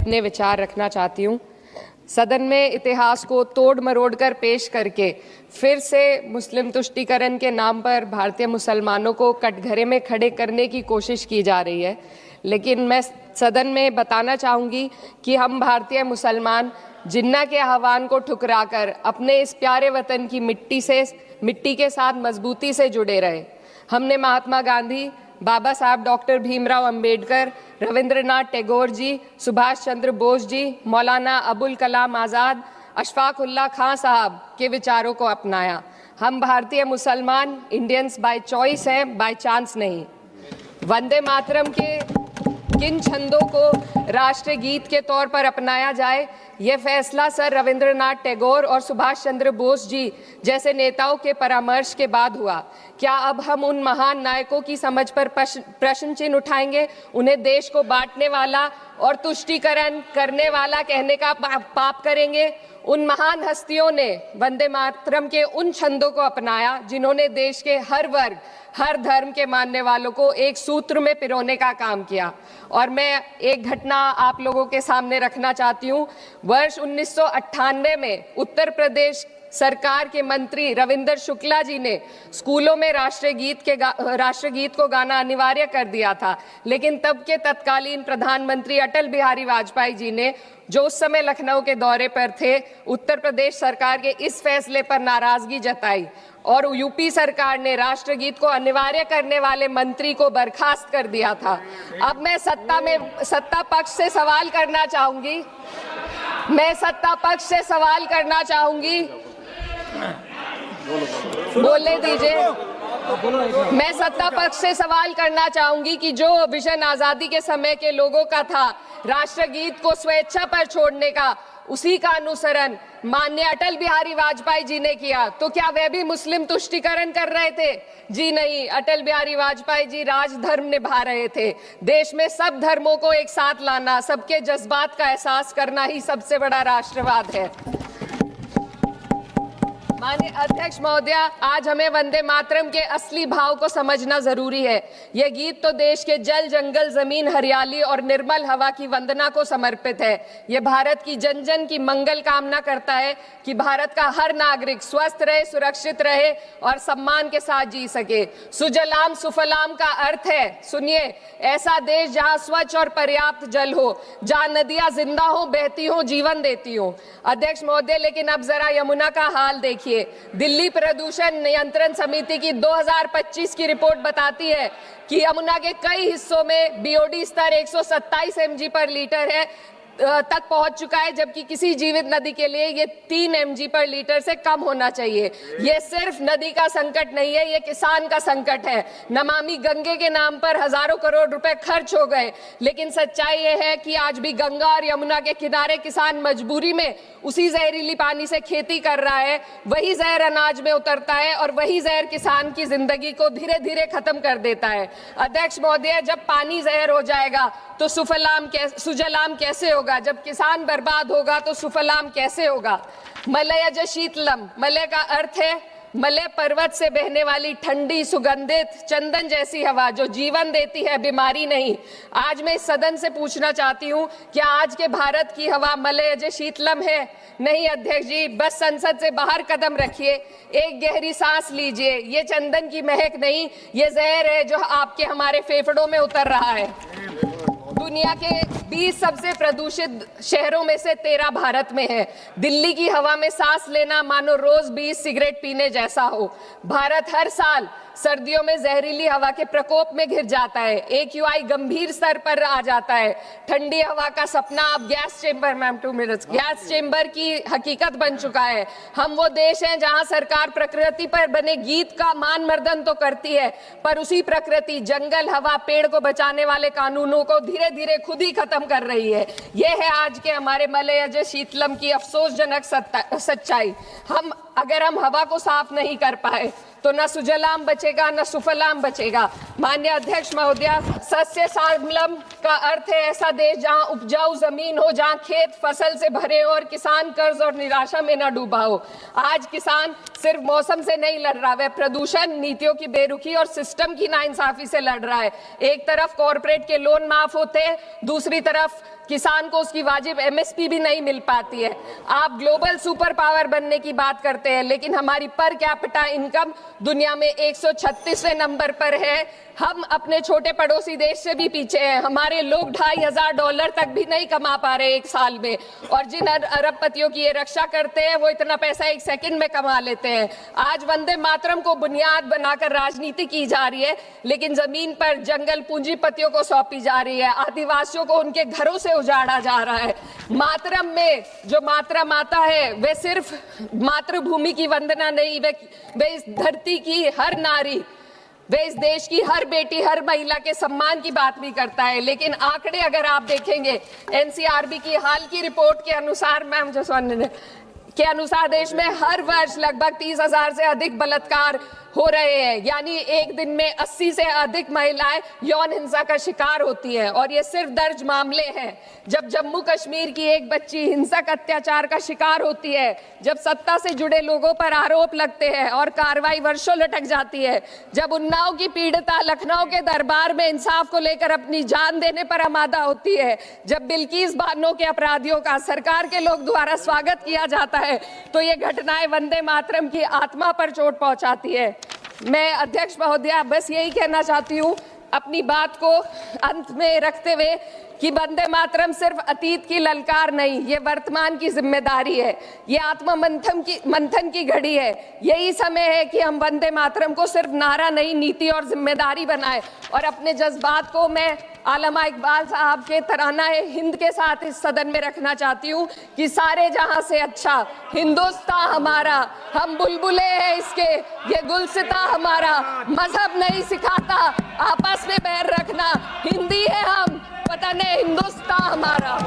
अपने विचार रखना चाहती हूँ। सदन में इतिहास को तोड़ मरोड़ कर पेश करके फिर से मुस्लिम तुष्टीकरण के नाम पर भारतीय मुसलमानों को कटघरे में खड़े करने की कोशिश की जा रही है। लेकिन मैं सदन में बताना चाहूँगी कि हम भारतीय मुसलमान जिन्ना के आह्वान को ठुकराकर अपने इस प्यारे वतन की मिट्टी के साथ मजबूती से जुड़े रहे। हमने महात्मा गांधी, बाबा साहब डॉक्टर भीमराव अंबेडकर, रविंद्रनाथ टैगोर जी, सुभाष चंद्र बोस जी, मौलाना अबुल कलाम आज़ाद, अशफाक उल्लाह खां साहब के विचारों को अपनाया। हम भारतीय मुसलमान इंडियंस बाय चॉइस हैं, बाय चांस नहीं। वंदे मातरम के किन छंदों को राष्ट्रगीत के तौर पर अपनाया जाए, ये फैसला सर रविंद्रनाथ टैगोर और सुभाष चंद्र बोस जी जैसे नेताओं के परामर्श के बाद हुआ। क्या अब हम उन महान नायकों की समझ पर प्रश्न चिन्ह उठाएंगे? उन्हें देश को बांटने वाला और तुष्टीकरण करने वाला कहने का पाप करेंगे? उन महान हस्तियों ने वंदे मातरम के उन छंदों को अपनाया जिन्होंने देश के हर वर्ग, हर धर्म के मानने वालों को एक सूत्र में पिरोने का काम किया। और मैं एक घटना आप लोगों के सामने रखना चाहती हूँ। वर्ष 1998 में उत्तर प्रदेश सरकार के मंत्री रविंदर शुक्ला जी ने स्कूलों में राष्ट्रगीत को गाना अनिवार्य कर दिया था। लेकिन तब के तत्कालीन प्रधानमंत्री अटल बिहारी वाजपेयी जी ने, जो उस समय लखनऊ के दौरे पर थे, उत्तर प्रदेश सरकार के इस फैसले पर नाराजगी जताई और यूपी सरकार ने राष्ट्रगीत को अनिवार्य करने वाले मंत्री को बर्खास्त कर दिया था। अब मैं सत्ता पक्ष से सवाल करना चाहूंगी, बोलने दीजिए। मैं सत्ता पक्ष से सवाल करना चाहूंगी कि जो विजन आजादी के समय के लोगों का था राष्ट्रगीत को स्वेच्छा पर छोड़ने का, उसी का अनुसरण माननीय अटल बिहारी वाजपेयी जी ने किया, तो क्या वे भी मुस्लिम तुष्टीकरण कर रहे थे? जी नहीं, अटल बिहारी वाजपेयी जी राजधर्म निभा रहे थे। देश में सब धर्मों को एक साथ लाना, सबके जज्बात का एहसास करना ही सबसे बड़ा राष्ट्रवाद है। माननीय अध्यक्ष महोदया, आज हमें वंदे मातरम के असली भाव को समझना जरूरी है। यह गीत तो देश के जल, जंगल, जमीन, हरियाली और निर्मल हवा की वंदना को समर्पित है। यह भारत की जन जन की मंगल कामना करता है कि भारत का हर नागरिक स्वस्थ रहे, सुरक्षित रहे और सम्मान के साथ जी सके। सुजलाम सुफलाम का अर्थ है, सुनिए, ऐसा देश जहां स्वच्छ और पर्याप्त जल हो, जहां नदियां जिंदा हो, बहती हो, जीवन देती हो। अध्यक्ष महोदय, लेकिन अब जरा यमुना का हाल देखिए। दिल्ली प्रदूषण नियंत्रण समिति की 2025 की रिपोर्ट बताती है कि यमुना के कई हिस्सों में बीओडी स्तर 127 mg पर लीटर है तक पहुंच चुका है, जबकि किसी जीवित नदी के लिए ये 3 mg पर लीटर से कम होना चाहिए। ये सिर्फ नदी का संकट नहीं है, ये किसान का संकट है। नमामि गंगे के नाम पर हजारों करोड़ रुपए खर्च हो गए, लेकिन सच्चाई ये है कि आज भी गंगा और यमुना के किनारे किसान मजबूरी में उसी जहरीली पानी से खेती कर रहा है। वही जहर अनाज में उतरता है और वही जहर किसान की जिंदगी को धीरे धीरे खत्म कर देता है। अध्यक्ष महोदय, जब पानी जहर हो जाएगा तो सुजलाम कैसे होगा? जब किसान बर्बाद होगा तो सुफलाम कैसे होगा? मलयज शीतलम, मलय का अर्थ है मलय पर्वत से बहने वाली ठंडी, सुगंधित, चंदन जैसी हवा जो जीवन देती है, बीमारी नहीं। आज मैं इस सदन से पूछना चाहती हूँ, क्या आज के भारत की हवा मलयज शीतलम है? नहीं अध्यक्ष जी, बस संसद से बाहर कदम रखिए, एक गहरी सांस लीजिए। ये चंदन की महक नहीं, ये जहर है जो आपके हमारे फेफड़ों में उतर रहा है। दुनिया के 20 सबसे प्रदूषित शहरों में से 13 भारत में है। दिल्ली की हवा में सांस लेना मानो रोज 20 सिगरेट पीने जैसा हो। भारत हर साल सर्दियों में जहरीली हवा के प्रकोप में घिर जाता है। AQI गंभीर स्तर पर आ जाता है। ठंडी हवा का सपना अब गैस चेंबर की हकीकत बन चुका है। हम वो देश हैं जहां सरकार प्रकृति पर बने गीत का मान मर्दन तो करती है, पर उसी प्रकृति, जंगल, हवा, पेड़ को बचाने वाले कानूनों को धीरे धीरे खुद ही खत्म कर रही है। ये है आज के हमारे मलयज शीतलम की अफसोसजनक सच्चाई। अगर हम हवा को साफ नहीं कर पाए तो न सुजलाम बचेगा, न सुफलाम बचेगा। माननीय अध्यक्ष महोदया, सस्य श्यामलम का अर्थ है ऐसा देश जहां उपजाऊ जमीन हो, जहां खेत फसल से भरे हो और किसान कर्ज और निराशा में न डूबा हो। आज किसान सिर्फ मौसम से नहीं लड़ रहा, वह प्रदूषण, नीतियों की बेरुखी और सिस्टम की नाइंसाफी से लड़ रहा है। एक तरफ कॉरपोरेट के लोन माफ होते हैं, दूसरी तरफ किसान को उसकी वाजिब एमएसपी भी नहीं मिल पाती है। आप ग्लोबल सुपर पावर बनने की बात करते हैं, लेकिन हमारी पर कैपिटा इनकम दुनिया में 136वें नंबर पर है। हम अपने छोटे पड़ोसी देश से भी पीछे हैं। हमारे लोग $2,500 तक भी नहीं कमा पा रहे एक साल में, और जिन अरबपतियों की ये रक्षा करते हैं वो इतना पैसा एक सेकंड में कमा लेते हैं। आज वंदे मातरम को बुनियाद बनाकर राजनीति की जा रही है, लेकिन जमीन पर जंगल पूंजीपतियों को सौंपी जा रही है, आदिवासियों को उनके घरों से उजाड़ा जा रहा है। मातरम में जो मातरा माता है वे सिर्फ मातृभूमि की वंदना नहीं, वे इस धरती की हर नारी, वे इस देश की हर बेटी, हर महिला के सम्मान की बात भी करता है। लेकिन आंकड़े अगर आप देखेंगे, एनसीआरबी की हाल की रिपोर्ट के अनुसार, मैम जसवंत के अनुसार देश में हर वर्ष लगभग 30,000 से अधिक बलात्कार हो रहे हैं, यानी एक दिन में 80 से अधिक महिलाएं यौन हिंसा का शिकार होती हैं, और ये सिर्फ दर्ज मामले हैं। जब जम्मू कश्मीर की एक बच्ची हिंसक अत्याचार का शिकार होती है, जब सत्ता से जुड़े लोगों पर आरोप लगते हैं और कार्रवाई वर्षों लटक जाती है, जब उन्नाव की पीड़िता लखनऊ के दरबार में इंसाफ को लेकर अपनी जान देने पर आमादा होती है, जब बिल्किस बानो के अपराधियों का सरकार के लोग द्वारा स्वागत किया जाता है, तो ये घटनाएं वंदे मातरम की आत्मा पर चोट पहुंचाती है। मैं अध्यक्ष महोदया बस यही कहना चाहती हूँ अपनी बात को अंत में रखते हुए कि वंदे मातरम सिर्फ अतीत की ललकार नहीं, ये वर्तमान की जिम्मेदारी है, ये आत्म मंथन की घड़ी है। यही समय है कि हम वंदे मातरम को सिर्फ नारा नहीं, नीति और जिम्मेदारी बनाए। और अपने जज्बात को मैं आलमा इकबाल साहब के तराना हिंद के साथ इस सदन में रखना चाहती हूँ कि सारे जहां से अच्छा हिंदुस्तान हमारा, हम बुलबुले हैं इसके, ये गुलसिता हमारा, मजहब नहीं सिखाता आपस में बैर रखना, हिंदी है हम, वतन है हिंदुस्तान हमारा।